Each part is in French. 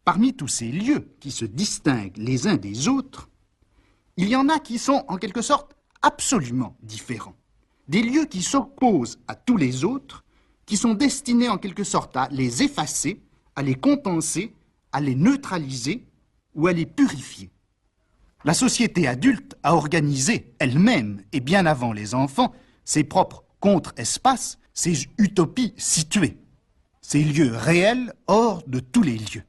Parmi tous ces lieux qui se distinguent les uns des autres, il y en a qui sont en quelque sorte absolument différents. Des lieux qui s'opposent à tous les autres, qui sont destinés en quelque sorte à les effacer, à les compenser, à les neutraliser ou à les purifier. La société adulte a organisé elle-même, et bien avant les enfants, ses propres contre-espaces, ses utopies situées, ces lieux réels hors de tous les lieux.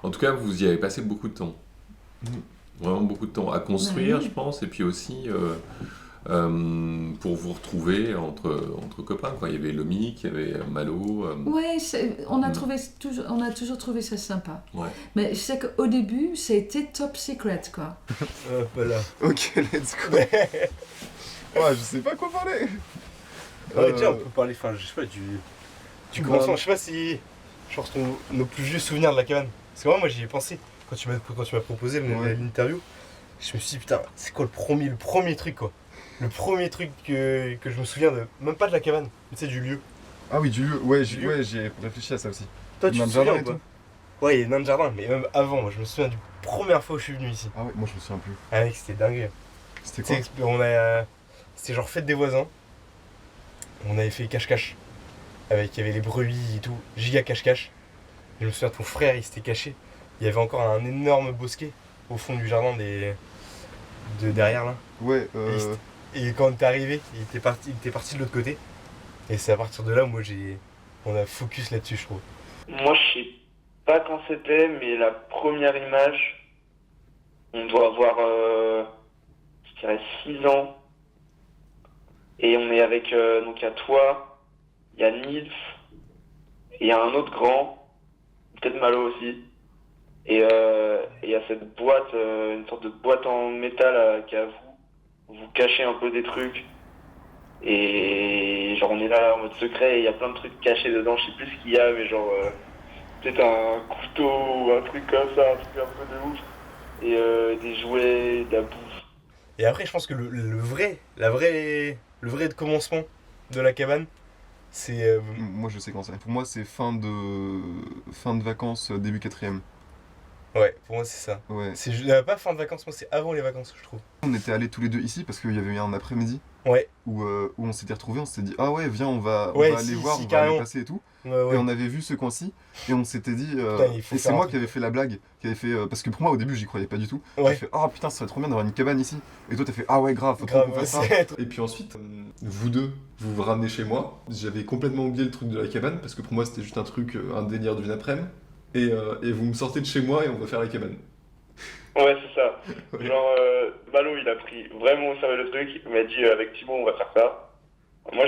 En tout cas, vous y avez passé beaucoup de temps. Vraiment beaucoup de temps à construire, Oui. je pense, et puis aussi pour vous retrouver entre copains, quoi. Il y avait Lomi, il y avait Malo. Ouais, Mm. on a toujours trouvé ça sympa. Ouais. Mais je sais qu'au début, c'était top secret, quoi. Voilà. Ok, let's go. Ouais, je sais pas quoi parler. Tiens, on peut parler, enfin, je sais pas, du commencement. Je sais pas si. Je pense nos plus vieux souvenirs de la cabane. Parce que moi j'y ai pensé. Quand tu m'as proposé Ouais. l'interview, je me suis dit, putain, c'est quoi le premier truc, quoi. Le premier truc que je me souviens de. Même pas de la cabane, mais c'est du lieu. Ah oui, du lieu. Ouais, Du lieu. j'ai réfléchi à ça aussi. Toi, tu Dans te le jardin souviens ou et pas? tout. Ouais, il y a nain de jardin, mais même avant, moi je me souviens du première fois où je suis venu ici. Ah ouais, moi je me souviens plus. Ah mec, c'était dingue. C'était Tu quoi? sais, c'était genre fête des voisins. On avait fait cache-cache. Il y avait les brebis et tout, giga cache-cache. Je me souviens, ton frère il s'était caché. Il y avait encore un énorme bosquet au fond du jardin de derrière là. Ouais, Et quand t'es arrivé, il était parti de l'autre côté. Et c'est à partir de là où on a focus là-dessus, je trouve. Moi, je sais pas quand c'était, mais la première image, on doit avoir, je dirais, 6 ans. Et on est avec, donc il y a toi, il y a Nils, et il y a un autre grand, peut-être Malo aussi. Et il y a cette boîte, une sorte de boîte en métal qui a vous cachez un peu des trucs. Et genre on est là en mode secret et il y a plein de trucs cachés dedans, je sais plus ce qu'il y a, mais genre peut-être un couteau ou un truc comme ça, un truc un peu de ouf. Et des jouets, de la bouffe. Et après, je pense que le vrai commencement de la cabane, c'est. moi je sais quand c'est. Pour moi c'est fin de vacances, début quatrième. Ouais, pour moi, c'est ça. Ouais. Pas fin de vacances, moi, c'est avant les vacances, je trouve. On était allés tous les deux ici parce qu'il y avait eu un après-midi Ouais, où on s'était retrouvés, on s'était dit ah ouais viens on Ouais, va aller si, voir, si, on va aller carrément. passer et tout. ouais, Et ouais. on avait vu ce coin-ci et on s'était dit Putain, il faut et c'est faire un moi truc. qui avais fait la blague, qui avait fait parce que pour moi au début j'y croyais pas du tout. Ouais. J'ai fait ah putain ça serait trop bien d'avoir une cabane ici. Et toi t'as fait ah ouais grave faut trop Grave, qu'on fasse ça. c'est- Et puis ensuite, vous deux, vous vous ramenez chez moi. J'avais complètement oublié le truc de la cabane, parce que pour moi c'était juste un truc, un délire d'une après-midi. Et vous me sortez de chez moi et on va faire la cabane. Ouais, c'est ça. Ouais. Genre Malo il a pris vraiment au sérieux le truc, il m'a dit avec Thibaut on va faire ça. Moi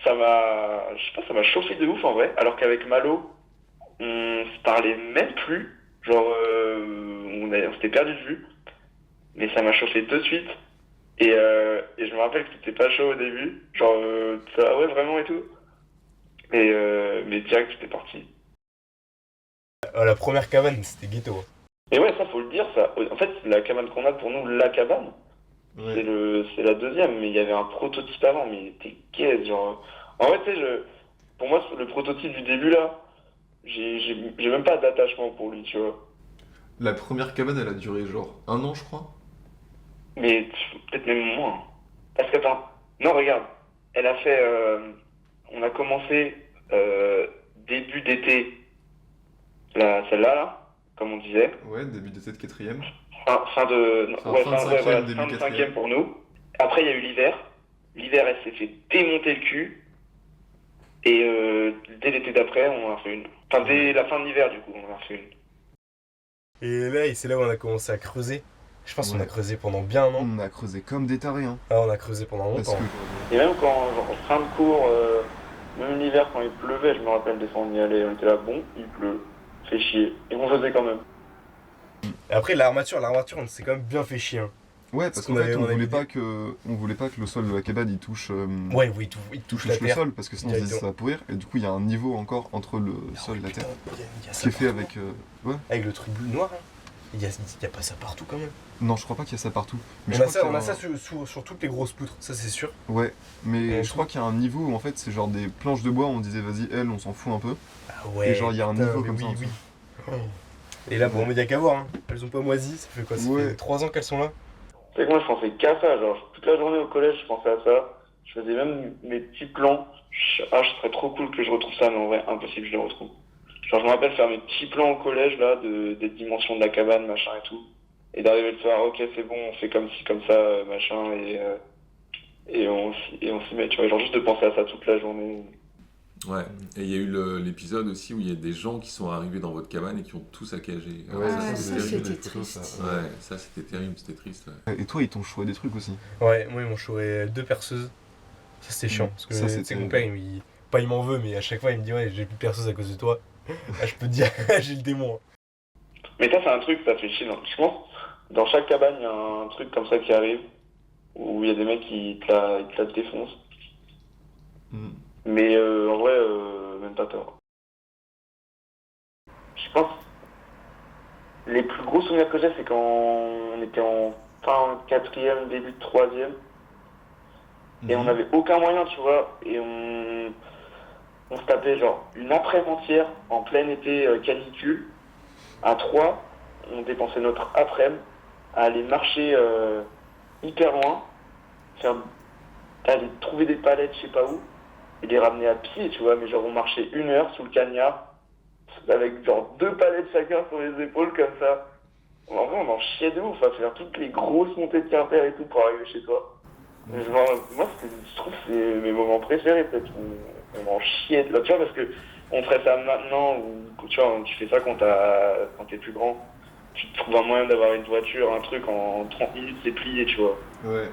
ça m'a, je sais pas, ça m'a chauffé de ouf en vrai, alors qu'avec Malo on se parlait même plus. Genre on s'était perdu de vue, mais ça m'a chauffé de suite. Et je me rappelle que t'étais pas chaud au début, genre ah ouais vraiment et tout. Mais direct c'était parti. La première cabane, c'était ghetto. Hein. Et ouais ça faut le dire ça. En fait la cabane qu'on a pour nous la cabane, Ouais. c'est la deuxième, mais il y avait un prototype avant, mais il était gaze, genre. En fait tu sais pour moi le prototype du début là, j'ai même pas d'attachement pour lui tu vois. La première cabane, elle a duré genre 1 an, je crois. Mais peut-être même moins. Parce que attends, non regarde, elle a fait, on a commencé début d'été, celle-là là, comme on disait. Ouais, début d'été de quatrième. Fin de, non, Enfin, ouais, fin de ouais, voilà, cinquième, début fin de quatrième. cinquième pour nous. Après il y a eu l'hiver. L'hiver elle s'est fait démonter le cul. Et dès l'été d'après on en a fait une. Enfin dès la fin de l'hiver du coup on en a fait une. Et là, c'est là où on a commencé à creuser. Je pense qu'on a Ouais. creusé pendant bien un an. On a creusé comme des tarés hein. Ah, on a creusé pendant Parce longtemps. que Et même quand, genre, en fin de cours, même l'hiver quand il pleuvait, je me rappelle des fois on y allait, on était là, bon, il pleut, fait chier. Et on faisait quand même. Et après, l'armature, on s'est quand même bien fait chier. Hein. Ouais, Parce parce qu'en qu'on fait, avait- on on avait voulait dit- pas que le sol de la cabane il touche, Ouais, oui, il touche la le terre. sol, parce que sinon on se dit ça directement. va pourrir. Et du coup, il y a un niveau encore entre le sol et la Putain, terre. il y a Ce ça qui est fait partout. avec. Ouais. Avec le truc bleu noir, hein. Il y a pas ça partout quand même. Non, je crois pas qu'il y a ça partout. Mais On je a crois ça, qu'il y on a a ça un- sur toutes les grosses poutres, ça c'est sûr. Ouais, mais En je crois dessous. qu'il y a un niveau où en fait c'est genre des planches de bois où on disait vas-y, elle, on s'en fout un peu. Ah ouais. Et genre, il y a un putain, niveau mais comme oui, ça en oui. dessous. Et là, bon, mais y a qu'à voir, hein. Elles ont pas moisi, ça fait quoi? Ça Ouais. fait 3 ans qu'elles sont là. C'est que moi, je pensais qu'à ça. Genre, toute la journée au collège, je pensais à ça. Je faisais même mes petits plans. Je serais trop cool que je retrouve ça, mais en vrai, impossible que je le retrouve. Genre, je me rappelle faire mes petits plans au collège, là, des dimensions de la cabane, machin et tout. Et d'arriver le soir, ok, c'est bon, on fait comme ci, comme ça, machin, et on s'y met, tu vois. Genre, juste de penser à ça toute la journée. Ouais, et il y a eu l'épisode aussi où il y a des gens qui sont arrivés dans votre cabane et qui ont tout saccagé. Alors Ouais, Ah ouais, c'était ça, terrible. c'était triste. Ouais, ça c'était terrible, c'était triste. Ouais. Et toi, ils t'ont choisi des trucs aussi. Ouais, moi ils m'ont chouré 2 perceuses. Ça c'était chiant. Parce que Ça, tu c'est sais, mon terrible. père, pas il m'en veut, mais à chaque fois il me dit ouais, j'ai plus de perceuse à cause de toi. Ah, je peux te dire, j'ai le démon. Mais ça, c'est un truc, ça fait chier. Non. Je pense, dans chaque cabane, il y a un truc comme ça qui arrive, où il y a des mecs qui te la défoncent. Mm. Mais en vrai, même pas tort. Je pense, les plus gros souvenirs que j'ai, c'est quand on était en fin 4e, début de 3e, et on n'avait aucun moyen, tu vois, et on se tapait genre une après-midi entière, en plein été canicule, à 3, on dépensait notre après-midi à aller marcher hyper loin, aller trouver des palettes, je sais pas où, et les ramener à pied, tu vois, mais genre on marchait 1 heure sous le cagnard, avec genre 2 palettes chacun sur les épaules comme ça. En vrai, on en chiait de ouf, à faire toutes les grosses montées de Quimper et tout pour arriver chez toi. Genre, moi, je trouve que c'est mes moments préférés, peut-être. On en chiait de là, tu vois, parce que on ferait ça maintenant, ou tu vois, tu fais ça quand t'es plus grand. Tu te trouves un moyen d'avoir une voiture, un truc, en 30 minutes, c'est plié, tu vois. Ouais.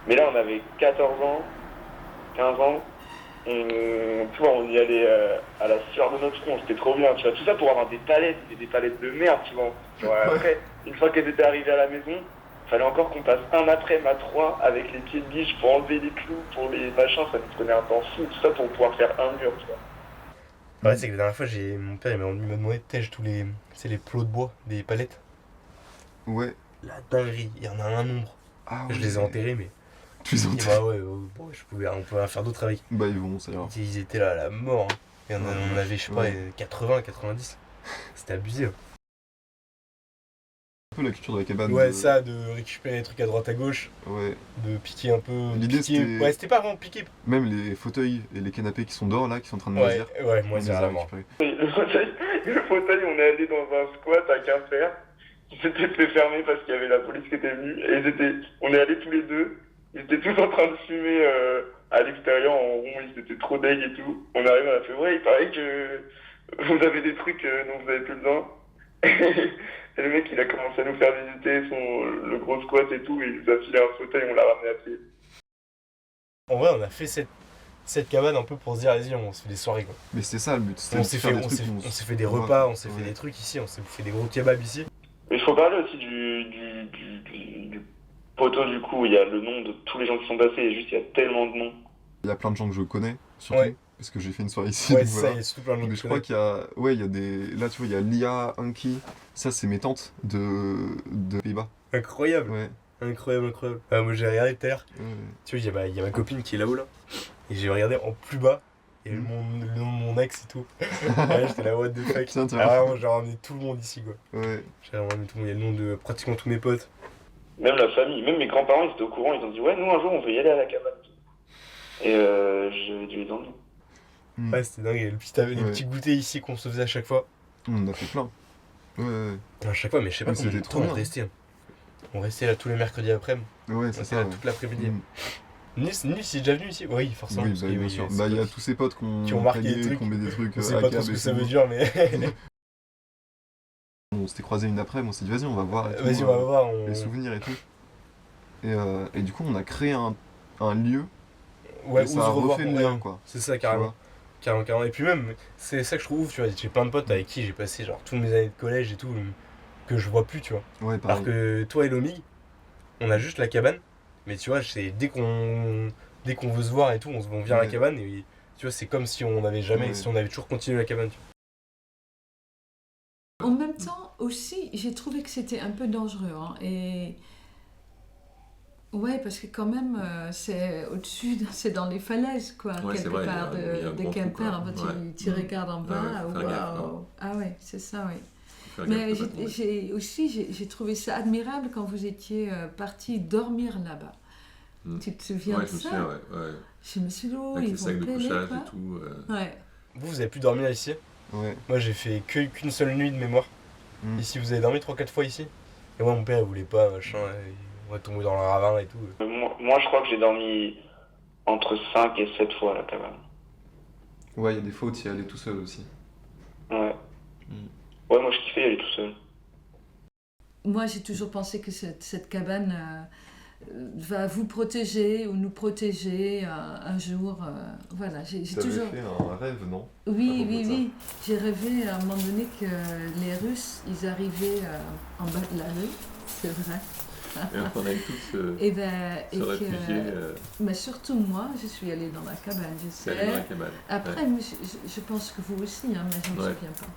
Mais là, on avait 14 ans, 15 ans, tu vois, on y allait à la sueur de notre front, c'était trop bien, tu vois. Tout ça pour avoir des palettes, mais des palettes de merde, tu vois. Genre, après, une fois qu'elles étaient arrivées à la maison, fallait encore qu'on passe un après-midi à 3 avec les pieds de biche pour enlever les clous, pour les machins, ça nous prenait un temps fou, tout ça pour pouvoir faire un mur, tu vois. Ouais, c'est que la dernière fois, mon père il m'a demandé de tèche tous les, c'est les plots de bois, des palettes. Ouais. La dinguerie, il y en a un nombre. Ah Je ouais. les ai enterrés, mais. Tu les Et enterres. bah ouais, bon, on pouvait en faire d'autres avec. Bah, ils vont, ça ira. Ils étaient là à la mort. Hein. Et on avait, je sais pas, Ouais. 80, 90. C'était abusé. Hein. Un peu la culture de la cabane. Ouais, de- ça, de récupérer les trucs à droite à gauche, Ouais. de piquer un peu. L'idée, piquer- c'était- Ouais, c'était pas vraiment piquer. Même les fauteuils et les canapés qui sont dehors là, qui sont en train de Ouais, moisir. ouais, on moi les c'est a vraiment. récupérés. Le fauteuil, on est allé dans un squat à Quimper, qui s'était fait fermer parce qu'il y avait la police qui était venue, et on est allés tous les deux, ils étaient tous en train de fumer à l'extérieur en rond, ils étaient trop deg et tout. On arrive, on a fait, ouais, il paraît que vous avez des trucs dont vous avez plus besoin. Et le mec, il a commencé à nous faire visiter le gros squat et tout, et il nous a filé un fauteuil, on l'a ramené à pied. En vrai, on a fait cette cabane un peu pour se dire, vas-y, on se fait des soirées quoi. Mais c'est ça le but. c'était On de s'est faire fait, des on trucs s'est- où on s'est fait des voit, repas, on s'est ouais. fait des trucs ici, on s'est fait des gros kebabs ici. Mais il faut parler aussi du poteau, du coup, il y a le nom de tous les gens qui sont passés, et juste, il y a tellement de noms. Il y a plein de gens que je connais, surtout. Ouais. Parce que j'ai fait une soirée ici. Ouais, donc c'est ça, voilà. il y a surtout plein de gens Mais que je je crois connais. qu'il y a. Ouais, il y a des. Là, tu vois, il y a Lia, Anki. Ça, c'est mes tantes de Pays-Bas. Incroyable, Ouais. incroyable, incroyable. Moi j'ai regardé tout à l'heure, Ouais. tu vois, il y a ma copine qui est là-haut là. Et j'ai regardé en plus bas, et le nom de mon ex et tout. Ouais, j'étais là, what the fuck. Tiens, tiens. Ah, vraiment, j'ai ramené tout le monde ici quoi. Ouais. J'ai ramené tout le monde, il y a le nom de pratiquement tous mes potes. Même la famille, même mes grands-parents, ils étaient au courant, ils ont dit, ouais, nous, un jour, on veut y aller à la cabane. Et j'avais dû les emmener. Mm. Ouais, c'était dingue, et les Ouais. petits goûters ici qu'on se faisait à chaque fois. On en a fait plein. Ouais, ouais. À chaque fois, mais je sais pas Mais combien de c'était temps trop on bien. restait. On restait là tous les mercredis après-midi. Ouais, On c'est était ça. là Ouais. toute l'après-midi. Mm. Nus, il est déjà venu ici? Oui, forcément. Oui, parce bah, que, bien oui, sûr. c'est Bah, il y a pas- tous ces potes qui ont marqué des trucs. qu'on met des trucs. On sait pas trop ACAB ce et que ça tout. veut dire, mais. On s'était croisés une après, on s'est dit, vas-y, on va voir. et tout, Vas-y, on va voir. on- Les souvenirs et tout. Et du coup, on a créé un lieu. Ouais, et où ça se a revoir. refait le ouais. lien, quoi. C'est ça, Tu carrément. vois. Carrément, carrément. Et puis même, c'est ça que je trouve, tu vois, j'ai plein de potes avec qui j'ai passé genre toutes mes années de collège et tout, que je vois plus, tu vois. Ouais, Alors pareil. que toi et Lomi, on a juste la cabane, mais tu vois, c'est dès qu'on veut se voir et tout, on vient à la Ouais. cabane et tu vois, c'est comme si on avait jamais, Ouais. si on avait toujours continué la cabane. Tu vois. En même temps, aussi, j'ai trouvé que c'était un peu dangereux. Hein, et ouais, parce que quand même, c'est au-dessus, c'est dans les falaises, quoi, Ouais, c'est quelque vrai, part il y a un de grand trou, Quimper. quoi. En fait, Ouais. tu regardes en bas, Ouais, faut faire gaffe, waouh. non. Ah ouais, c'est ça, oui. Faut faire Mais gaffe, faut pas tomber. j'ai trouvé ça admirable quand vous étiez parti dormir là-bas. Mm. Tu te souviens Ouais, de je me ça? souviens, ouais. Je me suis dit, oh, Avec ils les vont sacs de péler, couchage quoi. et tout. Ouais. Vous avez pu dormir ici? Ouais. Moi, j'ai fait qu'une seule nuit de mémoire. Mm. Ici, vous avez dormi 3-4 fois ici? Et moi, mon père, il voulait pas, machin, on va tomber dans le ravin et tout. Moi, je crois que j'ai dormi entre 5 et 7 fois à la cabane. Ouais, il y a des fois où tu y allais tout seul aussi. Ouais. Mm. Ouais, moi, je kiffais y aller tout seul. Moi, j'ai toujours pensé que cette cabane va vous protéger ou nous protéger un jour. Voilà, j'ai T'avais toujours. fait un rêve, non? Oui, à propos de ça. oui. J'ai rêvé à un moment donné que les Russes, ils arrivaient en bas de la rue, c'est vrai. Et on avait tous Et ben, se réfugier, mais surtout moi, je suis allée dans la cabane, je c'est aller dans la sais. cabane. Après, Ouais. je pense que vous aussi, hein, mais je ne me Ouais. souviens pas.